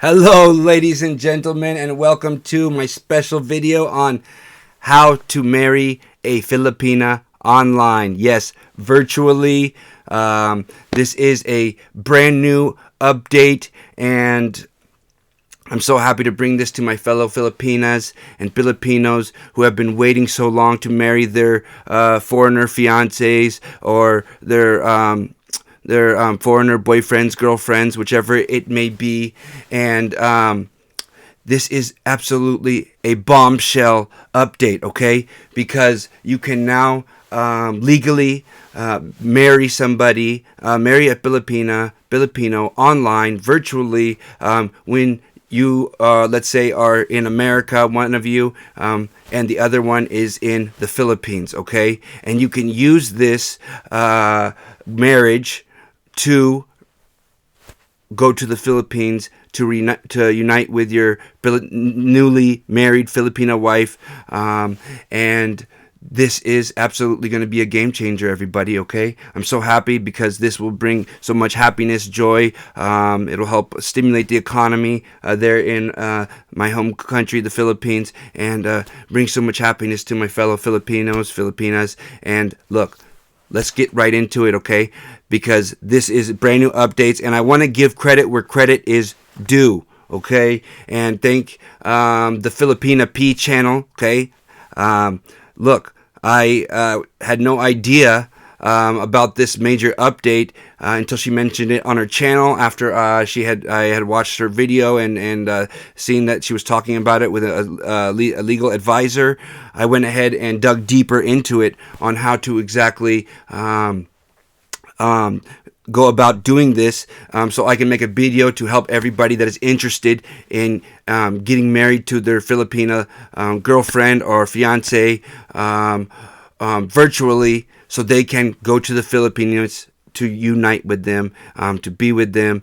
Hello, ladies and gentlemen, and welcome to my special video on how to marry a Filipina online. Yes, virtually. This is a brand new update, and I'm so happy to bring this to my fellow Filipinas and Filipinos who have been waiting so long to marry their foreigner fiancés or their foreigner boyfriends, girlfriends, whichever it may be. And this is absolutely a bombshell update, okay? Because you can now legally marry somebody, marry a Filipino online, virtually, when you, let's say, are in America, one of you, and the other one is in the Philippines, okay? And you can use this marriage to go to the Philippines to unite with your newly married Filipina wife, and this is absolutely going to be a game changer, everybody, okay? I'm so happy because this will bring so much happiness, joy. It'll help stimulate the economy there in my home country, the Philippines, and bring so much happiness to my fellow Filipinos, Filipinas. And look, let's get right into it, okay? Because this is brand new updates, and I want to give credit where credit is due, okay? And thank the Filipina P channel, okay? Look, I had no idea about this major update until she mentioned it on her channel after I had watched her video and seen that she was talking about it with a legal advisor. I went ahead and dug deeper into it on how to exactly go about doing this, so I can make a video to help everybody that is interested in getting married to their Filipina girlfriend or fiance virtually, so they can go to the Filipinos to unite with them, to be with them,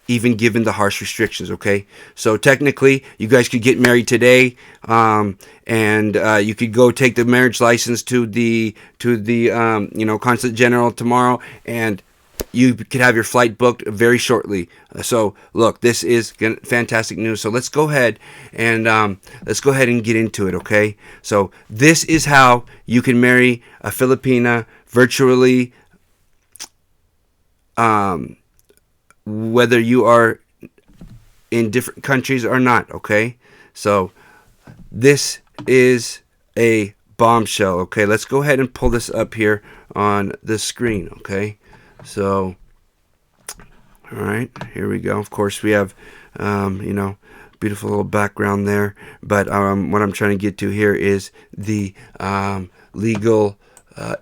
even given the harsh restrictions, okay? So technically, you guys could get married today, and you could go take the marriage license to the Consulate General tomorrow, and you could have your flight booked very shortly. So look, this is fantastic news. So let's go ahead and get into it, okay? So this is how you can marry a Filipina virtually, whether you are in different countries or not, okay? So this is a bombshell, okay? Let's go ahead and pull this up here on the screen, okay? So, all right, here we go. Of course, we have, beautiful little background there. But what I'm trying to get to here is the legal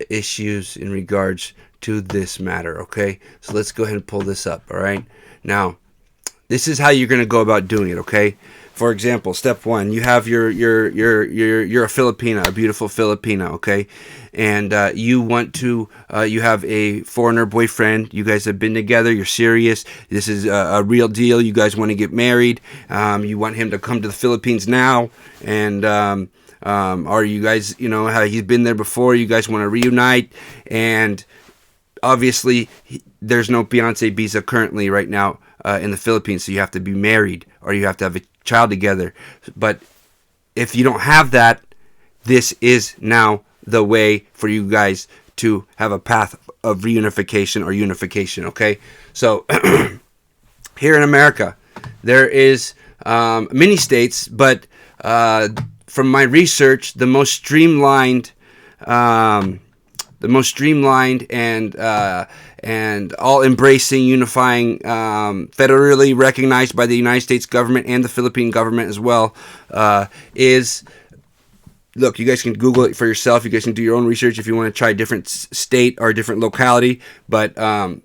issues in regards to this matter, okay? So let's go ahead and pull this up, all right? Now, this is how you're going to go about doing it, okay? For example, step one, you have you're a Filipina, a beautiful Filipina, okay, and you want to you have a foreigner boyfriend. You guys have been together. You're serious. This is a real deal. You guys want to get married. You want him to come to the Philippines now, and or you guys, how he's been there before. You guys want to reunite, and obviously there's no fiance visa currently right now in the Philippines, so you have to be married or you have to have a child together. But if you don't have that, this is now the way for you guys to have a path of reunification or unification, okay? So here in America, there is many states, but from my research, the most streamlined and all-embracing, unifying, federally recognized by the United States government and the Philippine government as well, is, look, you guys can Google it for yourself. You guys can do your own research if you want to try a different state or a different locality. But I'm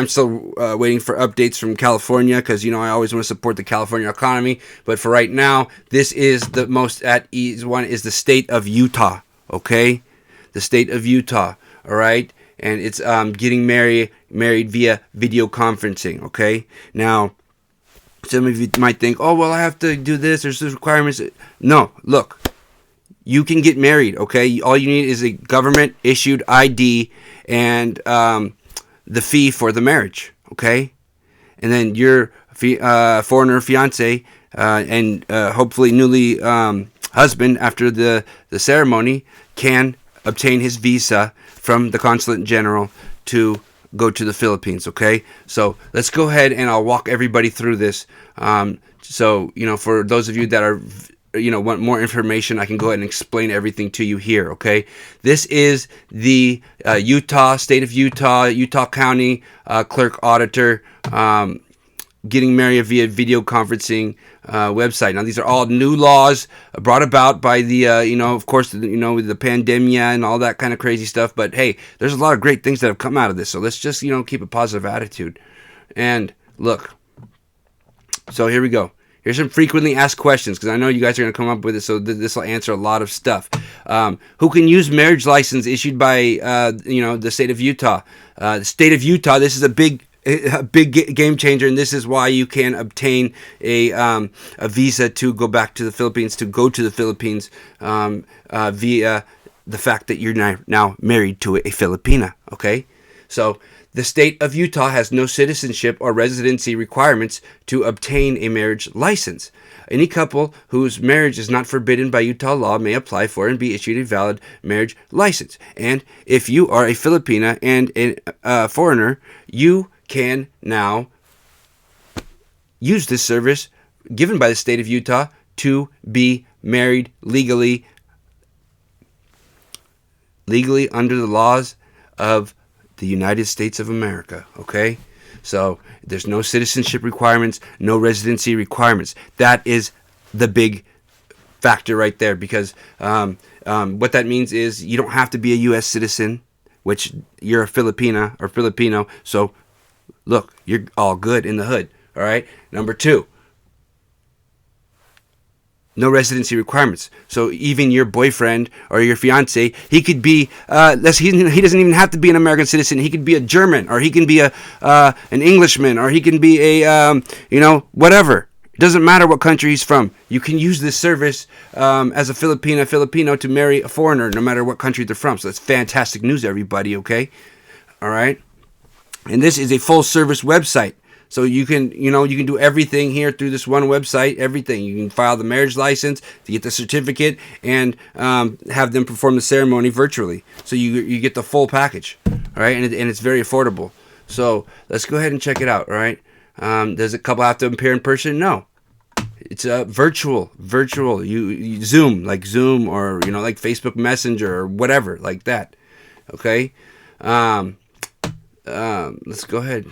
still waiting for updates from California because, I always want to support the California economy. But for right now, this is the most at ease one is the state of Utah, okay? The state of Utah, all right? And it's getting married via video conferencing, okay? Now, some of you might think, oh, well, I have to do this. There's these requirements. No, look, you can get married, okay? All you need is a government-issued ID and the fee for the marriage, okay? And then your foreigner fiance and hopefully newly husband after the ceremony can obtain his visa from the consulate general to go to the Philippines. Okay, so let's go ahead and I'll walk everybody through this. So for those of you that are want more information, I can go ahead and explain everything to you here. Okay, this is the state of Utah County clerk auditor getting married via video conferencing website. Now these are all new laws brought about by the of course with the pandemic and all that kind of crazy stuff. But hey, there's a lot of great things that have come out of this. So let's just keep a positive attitude. And look, so here we go. Here's some frequently asked questions, because I know you guys are going to come up with it, so this will answer a lot of stuff. Who can use marriage license issued by, the state of Utah? The state of Utah, this is a big game changer, and this is why you can obtain a visa to go back to the Philippines, via the fact that you're now married to a Filipina, okay? So the state of Utah has no citizenship or residency requirements to obtain a marriage license. Any couple whose marriage is not forbidden by Utah law may apply for and be issued a valid marriage license. And if you are a Filipina and a foreigner, you can now use this service given by the state of Utah to be married legally under the laws of the United States of America, okay? So there's no citizenship requirements, no residency requirements. That is the big factor right there, because what that means is you don't have to be a U.S. citizen, which you're a Filipina or Filipino. So look, you're all good in the hood, all right? Number two, no residency requirements. So even your boyfriend or your fiance, he could be, he doesn't even have to be an American citizen. He could be a German, or he can be an Englishman, or he can be a, whatever. It doesn't matter what country he's from. You can use this service as a Filipino to marry a foreigner, no matter what country they're from. So that's fantastic news, everybody, okay? All right? And this is a full service website. So you can do everything here through this one website, everything. You can file the marriage license, to get the certificate, and have them perform the ceremony virtually. So you get the full package, all right? And it's very affordable. So let's go ahead and check it out, all right? Does a couple have to appear in person? No. It's virtual. You Zoom, or, like Facebook Messenger or whatever, like that, okay? Let's go ahead.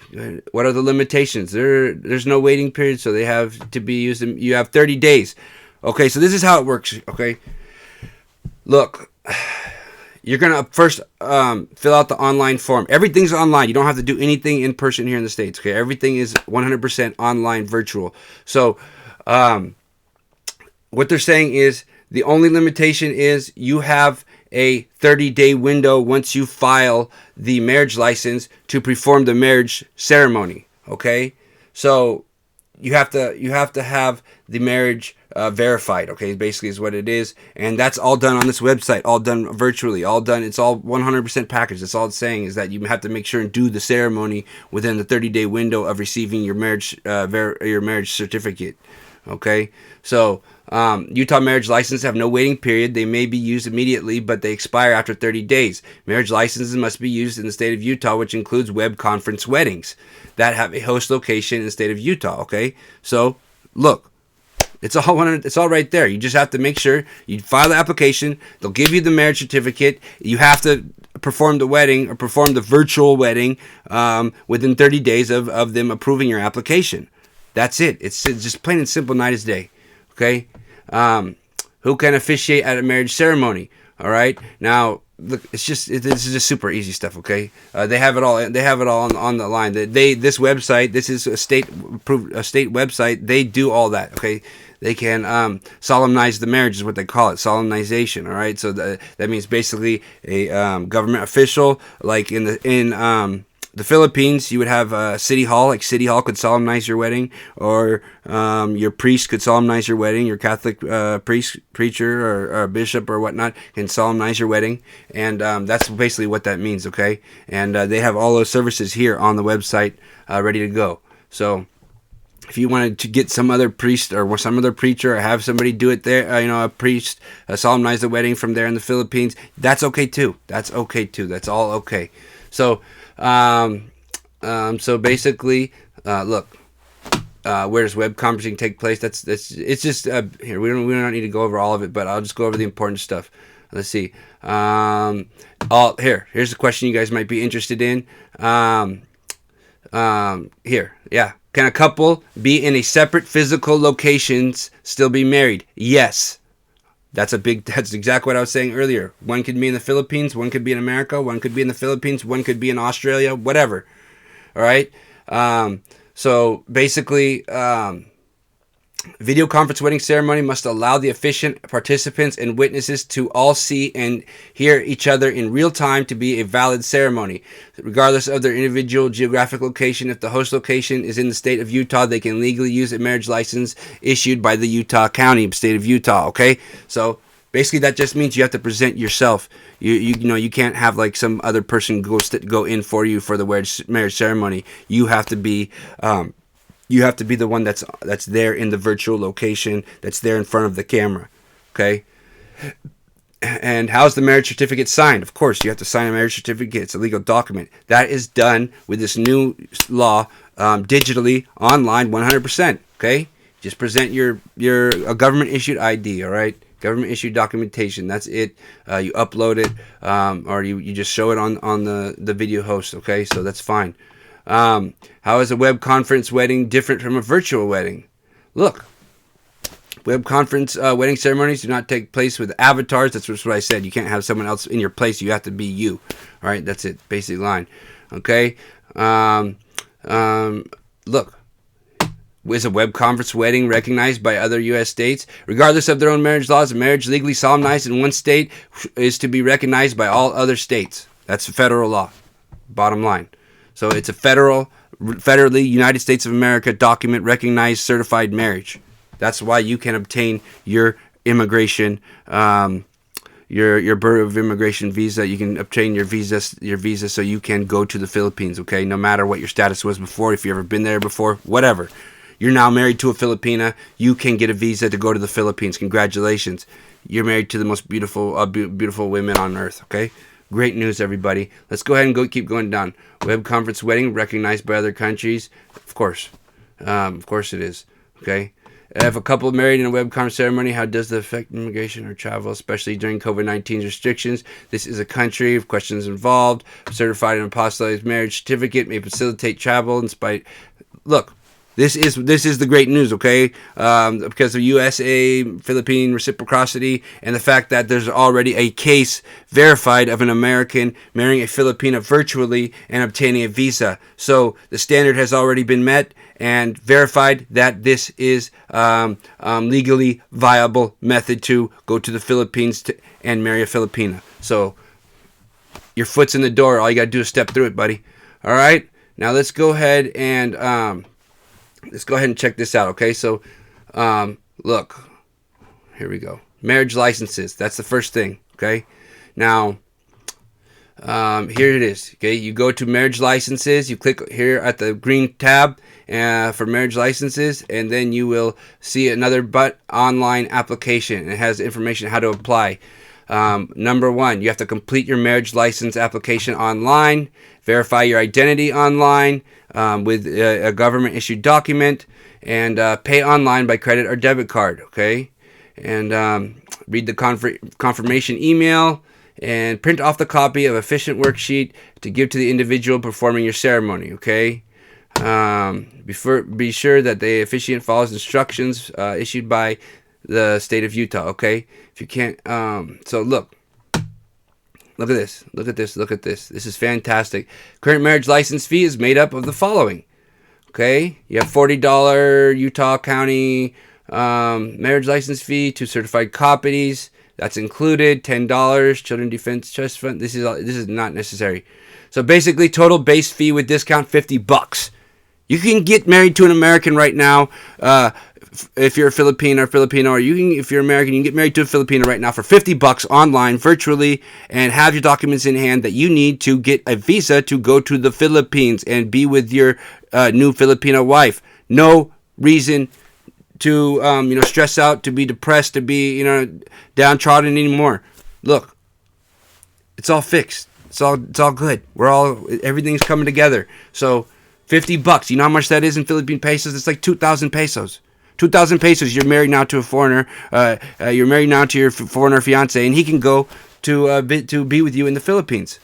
What are the limitations? There's no waiting period, so they have to be used. You have 30 days. Okay, so this is how it works. Okay, look, you're gonna first fill out the online form. Everything's online. You don't have to do anything in person here in the States. Okay, everything is 100% online, virtual. So, what they're saying is the only limitation is you have a 30-day window once you file the marriage license to perform the marriage ceremony. Okay, so you have to have the marriage verified. Okay, basically is what it is, and that's all done on this website, all done virtually, all done. It's all 100% packaged. That's all it's saying, is that you have to make sure and do the ceremony within the 30-day window of receiving your marriage your marriage certificate. Okay, so Utah marriage licenses have no waiting period. They may be used immediately, but they expire after 30 days. Marriage licenses must be used in the state of Utah, which includes web conference weddings that have a host location in the state of Utah. Okay, so look, it's all right there. You just have to make sure you file the application. They'll give you the marriage certificate. You have to perform the wedding, or perform the virtual wedding within 30 days of them approving your application. That's it. It's just plain and simple, night as day. Okay? Who can officiate at a marriage ceremony? All right? Now, look, this is just super easy stuff, okay? They have it all. They have it all on the line. This website, this is a state website. They do all that, okay? They can solemnize the marriage, is what they call it, solemnization. All right, so that means basically a government official, like in the Philippines, you would have a city hall. Like City Hall could solemnize your wedding, or your priest could solemnize your wedding. Your Catholic preacher or bishop or whatnot can solemnize your wedding, and that's basically what that means. Okay, and they have all those services here on the website ready to go. So If you wanted to get some other priest or some other preacher or have somebody do it there, a priest solemnize the wedding from there in the Philippines, that's okay too. That's okay too. That's all okay. So, so basically, look, where does web conferencing take place? It's just here. We don't need to go over all of it, but I'll just go over the important stuff. Let's see. Here's a question you guys might be interested in. Here, yeah. Can a couple be in a separate physical locations still be married? Yes. That's exactly what I was saying earlier. One could be in the Philippines, one could be in America, one could be in the Philippines, one could be in Australia, whatever. All right. So basically, video conference wedding ceremony must allow the efficient participants and witnesses to all see and hear each other in real time to be a valid ceremony. Regardless of their individual geographic location, if the host location is in the state of Utah, they can legally use a marriage license issued by the Utah County, state of Utah, okay? So basically that just means you have to present yourself. You can't have like some other person go in for you for the marriage ceremony. You have to be the one that's there in the virtual location, that's there in front of the camera, okay? And how's the marriage certificate signed? Of course, you have to sign a marriage certificate. It's a legal document. That is done with this new law, digitally, online, 100%, okay? Just present your a government-issued ID, all right? Government-issued documentation. That's it. You upload it, or you just show it on the video host, okay? So that's fine. How is a web conference wedding different from a virtual wedding? Look, web conference wedding ceremonies do not take place with avatars. That's what I said. You can't have someone else in your place. You have to be you. All right, that's it. Basic line. Okay. Look, is a web conference wedding recognized by other U.S. states? Regardless of their own marriage laws, a marriage legally solemnized in one state is to be recognized by all other states. That's federal law. Bottom line. So it's a federally United States of America document recognized certified marriage. That's why you can obtain your immigration, your Bureau of Immigration visa. You can obtain your visa so you can go to the Philippines. Okay, no matter what your status was before, if you've ever been there before, whatever. You're now married to a Filipina. You can get a visa to go to the Philippines. Congratulations, you're married to the most beautiful, beautiful women on earth. Okay. Great news, everybody. Let's go ahead and keep going down. Web conference wedding recognized by other countries. Of course it is. Okay. If a couple married in a web conference ceremony, how does that affect immigration or travel, especially during COVID-19 restrictions? This is a country of questions involved. Certified and apostillized marriage certificate may facilitate travel in spite. Look. This is the great news, okay? Because of USA, Philippine reciprocity, and the fact that there's already a case verified of an American marrying a Filipina virtually and obtaining a visa. So the standard has already been met and verified that this is legally viable method to go to the Philippines and marry a Filipina. So your foot's in the door. All you got to do is step through it, buddy. All right? Now let's go ahead and... check this out, okay? So, look, here we go. Marriage licenses. That's the first thing, okay? Now, here it is, okay? You go to marriage licenses. You click here at the green tab for marriage licenses, and then you will see another online application. It has information how to apply. Number one, you have to complete your marriage license application online, verify your identity online with a government issued document, and pay online by credit or debit card, okay? And read the confirmation email and print off the copy of efficient worksheet to give to the individual performing your ceremony, okay? Be sure that the officiant follows instructions issued by the state of Utah, okay? If you can't, so look at this. This is fantastic. Current marriage license fee is made up of the following, okay? You have $40 Utah County marriage license fee, 2 certified copies. That's included. $10 Children Defense Trust Fund. This is not necessary. So basically, total base fee with discount $50. You can get married to an American right now. If you're a Filipino, or if you're American, you can get married to a Filipino right now for $50 online, virtually, and have your documents in hand that you need to get a visa to go to the Philippines and be with your new Filipino wife. No reason to stress out, to be depressed, to be downtrodden anymore. Look, it's all fixed. It's all good. Everything's coming together. So $50. You know how much that is in Philippine pesos? It's like 2,000 pesos. 2,000 pesos. You're married now to a foreigner. You're married now to your foreigner fiance, and he can go to be with you in the Philippines.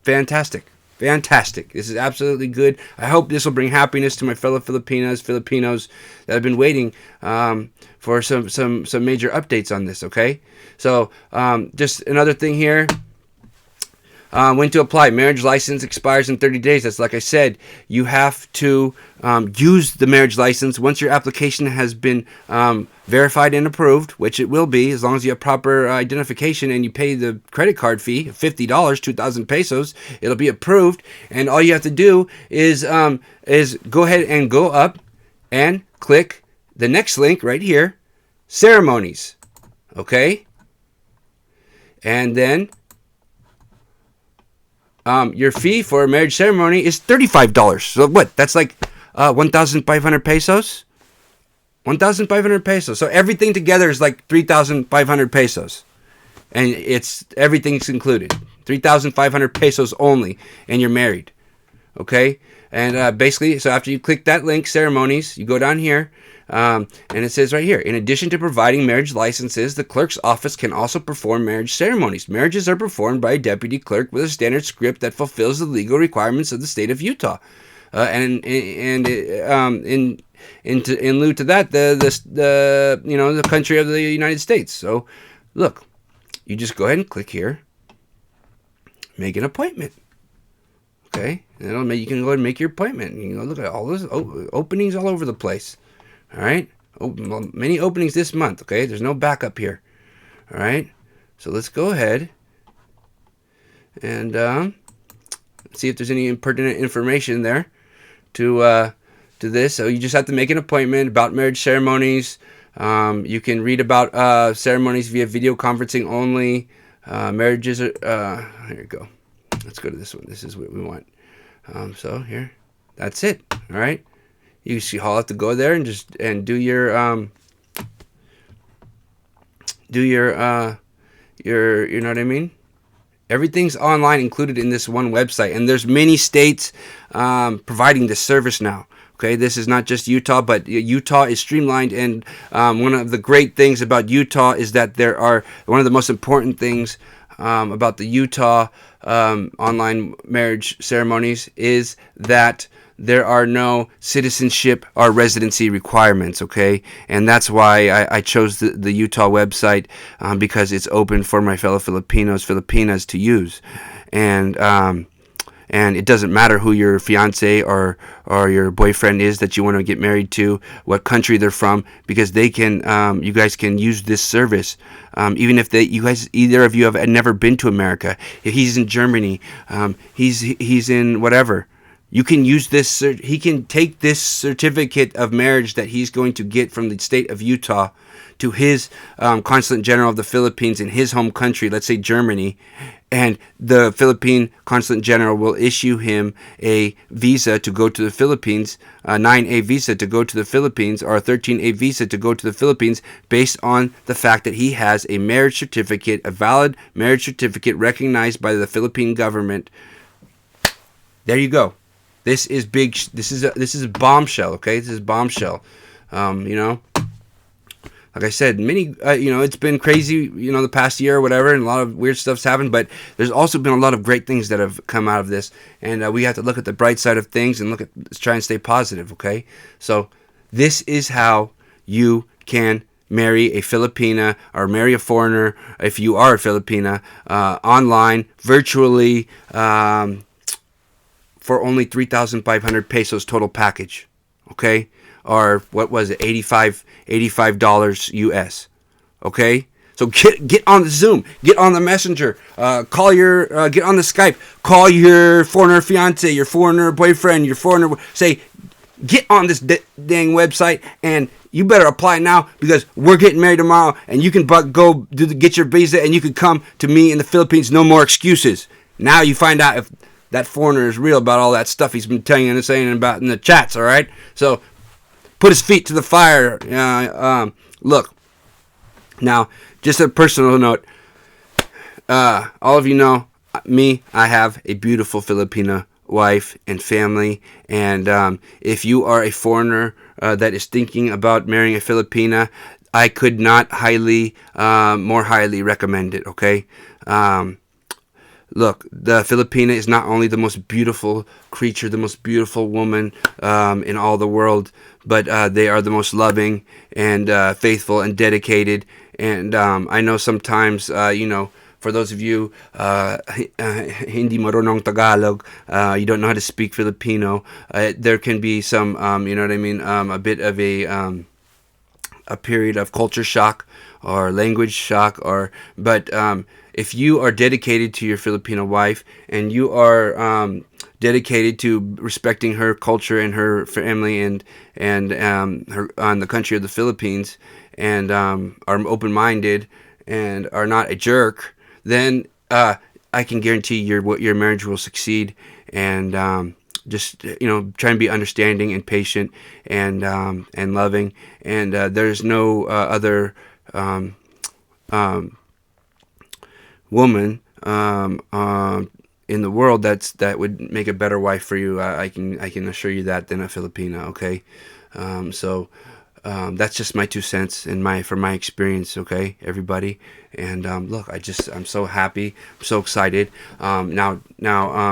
Fantastic. This is absolutely good. I hope this will bring happiness to my fellow Filipinos that have been waiting for some major updates on this. Okay, so just another thing here. When to apply. Marriage license expires in 30 days. That's like I said. You have to use the marriage license once your application has been verified and approved, which it will be as long as you have proper identification and you pay the credit card fee of $50, 2,000 pesos. It'll be approved, and all you have to do is go ahead and go up and click the next link right here, ceremonies. Okay, and then your fee for a marriage ceremony is $35. So what? That's like 1,500 pesos. 1,500 pesos. So everything together is like 3,500 pesos, and everything's included. 3,500 pesos only, and you're married. Okay, and basically, so after you click that link, ceremonies, you go down here. And it says right here, in addition to providing marriage licenses, the clerk's office can also perform marriage ceremonies. Marriages are performed by a deputy clerk with a standard script that fulfills the legal requirements of the state of Utah. And in lieu to that, the country of the United States. So, look, you just go ahead and click here, make an appointment. Okay, and you can go ahead and make your appointment. You know, look at all those openings all over the place. All right, many openings this month. Okay, there's no backup here. All right, so let's go ahead and see if there's any pertinent information there to this. So you just have to make an appointment about marriage ceremonies. You can read about ceremonies via video conferencing only. Marriages are here you go. Let's go to this one. This is what we want. So here, that's it. All right. I'll have to go there and do your you know what I mean? Everything's online included in this one website, and there's many states providing this service now. Okay, this is not just Utah, but Utah is streamlined, and one of the great things about Utah is that one of the most important things about the Utah online marriage ceremonies is that there are no citizenship or residency requirements, okay? And that's why I chose the Utah website, because it's open for my fellow Filipinas to use. And it doesn't matter who your fiance or your boyfriend is that you want to get married to, what country they're from, because they can, you guys can use this service. Even if either of you have never been to America. If he's in Germany, he's in whatever. You can use this. He can take this certificate of marriage that he's going to get from the state of Utah to his consulate general of the Philippines in his home country, let's say Germany, and the Philippine consulate general will issue him a visa to go to the Philippines, a 9A visa to go to the Philippines, or a 13A visa to go to the Philippines, based on the fact that he has a marriage certificate, a valid marriage certificate recognized by the Philippine government. There you go. This is big. This is a bombshell. Okay, this is bombshell. Like I said, many. It's been crazy. The past year or whatever, and a lot of weird stuff's happened. But there's also been a lot of great things that have come out of this, and we have to look at the bright side of things and try and stay positive. Okay, so this is how you can marry a Filipina or marry a foreigner if you are a Filipina online, virtually. For only 3,500 pesos total package, okay? Or what was it, $85 US, okay? So get on the Zoom, get on the Messenger, get on the Skype, call your foreigner fiance, your foreigner boyfriend, say, get on this dang website, and you better apply now, because we're getting married tomorrow, and you can go get your visa, and you can come to me in the Philippines. No more excuses. Now you find out if that foreigner is real about all that stuff he's been telling you and saying about in the chats, all right? So put his feet to the fire. Look, now, just a personal note. All of you know me. I have a beautiful Filipina wife and family, and if you are a foreigner that is thinking about marrying a Filipina, I could not more highly recommend it. Okay. Look, the Filipina is not only the most beautiful creature, the most beautiful woman in all the world, but they are the most loving and faithful and dedicated. And I know sometimes, for those of you hindi marunong Tagalog, you don't know how to speak Filipino, there can be some, a bit of a period of culture shock or language shock, but if you are dedicated to your Filipino wife and you are dedicated to respecting her culture and her family and her on the country of the Philippines, and are open-minded and are not a jerk, then I can guarantee your marriage will succeed. And just try and be understanding and patient and loving. And there's no other woman in the world that would make a better wife for you. I can assure you that, than a Filipina. Okay, so that's just my 2 cents from my experience. Okay, everybody. And look, I'm so happy, I'm so excited. Now,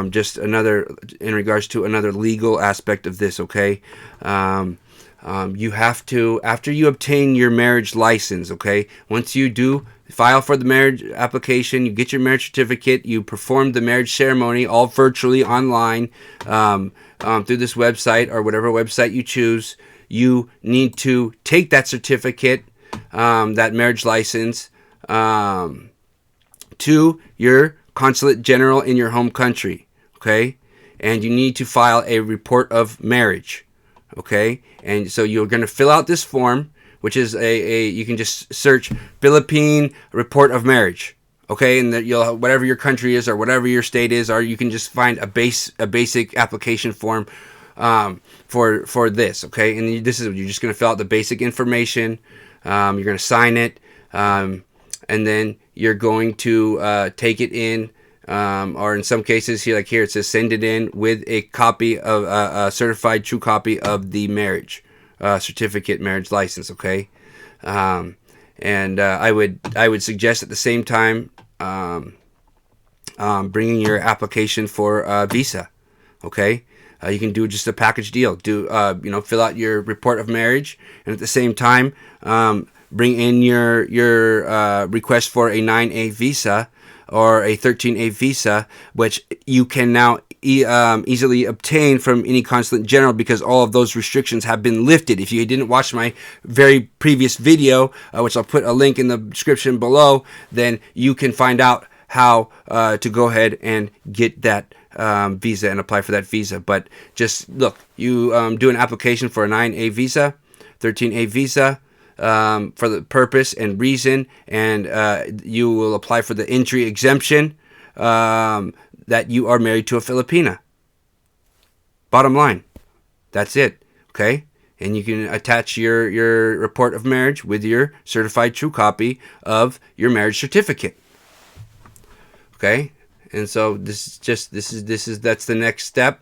just another in regards to another legal aspect of this. Okay, you have to, after you obtain your marriage license. Okay, once you do file for the marriage application, you get your marriage certificate, you perform the marriage ceremony all virtually online through this website or whatever website you choose. You need to take that certificate, that marriage license, to your consulate general in your home country. Okay, and you need to file a report of marriage. Okay, and so you're going to fill out this form, which is you can just search Philippine report of marriage. Okay, and that you'll, whatever your country is or whatever your state is, or you can just find a basic application form for this. Okay, and this is, you're just going to fill out the basic information. You're going to sign it, and then you're going to take it in, or in some cases here, like here it says send it in with a copy of a certified true copy of the marriage certificate, marriage license. Okay, and I would suggest at the same time bringing your application for visa. Okay, you can do just a package deal. Fill out your report of marriage, and at the same time bring in your request for a 9A visa or a 13A visa, which you can now easily obtain from any consulate general, because all of those restrictions have been lifted. If you didn't watch my very previous video, which I'll put a link in the description below, then you can find out how to go ahead and get that visa and apply for that visa. But just look, you do an application for a 9A visa, 13A visa, for the purpose and reason, and you will apply for the entry exemption that you are married to a Filipina. Bottom line, that's it. Okay, and you can attach your report of marriage with your certified true copy of your marriage certificate. Okay, and so that's the next step.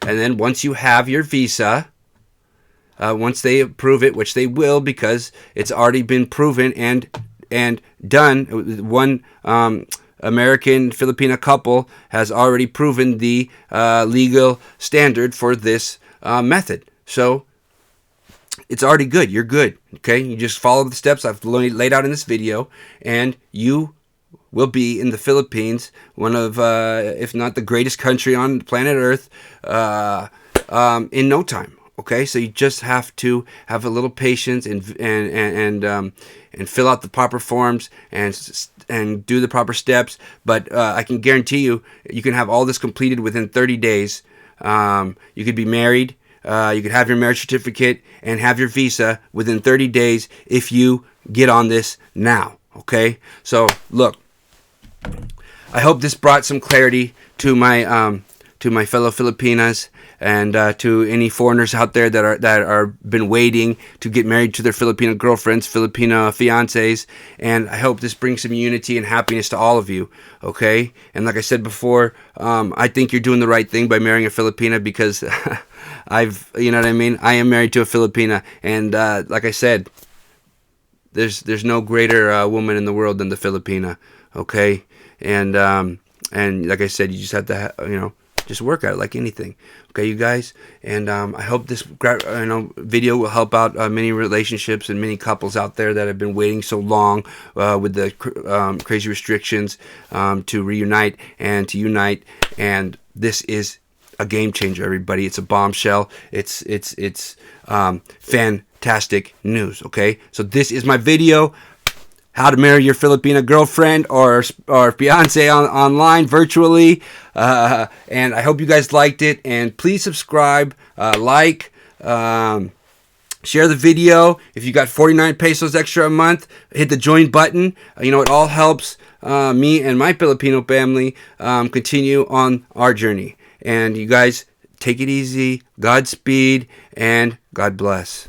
And then once you have your visa, once they approve it, which they will, because it's already been proven and done. One American Filipina couple has already proven the legal standard for this method. So it's already good. You're good. Okay, you just follow the steps I've laid out in this video, and you will be in the Philippines, one of, if not the greatest country on planet Earth, in no time. Okay, so you just have to have a little patience and fill out the proper forms and do the proper steps. But I can guarantee you can have all this completed within 30 days. You could be married. You could have your marriage certificate and have your visa within 30 days if you get on this now. Okay, so look, I hope this brought some clarity to my to my fellow Filipinas, and to any foreigners out there that are been waiting to get married to their Filipino girlfriends, Filipino fiancés. And I hope this brings some unity and happiness to all of you. Okay, and like I said before, I think you're doing the right thing by marrying a Filipina, because you know what I mean. I am married to a Filipina, and like I said, there's no greater woman in the world than the Filipina. Okay, and like I said, you just have to just work at it like anything. Okay, you guys, and I hope this video will help out many relationships and many couples out there that have been waiting so long with the crazy restrictions to reunite and to unite. And this is a game changer, everybody. It's a bombshell. It's fantastic news. Okay, so this is my video: how to marry your Filipina girlfriend or fiance online, virtually. And I hope you guys liked it. And please subscribe, like, share the video. If you got 49 pesos extra a month, hit the join button. It all helps me and my Filipino family continue on our journey. And you guys, take it easy. Godspeed and God bless.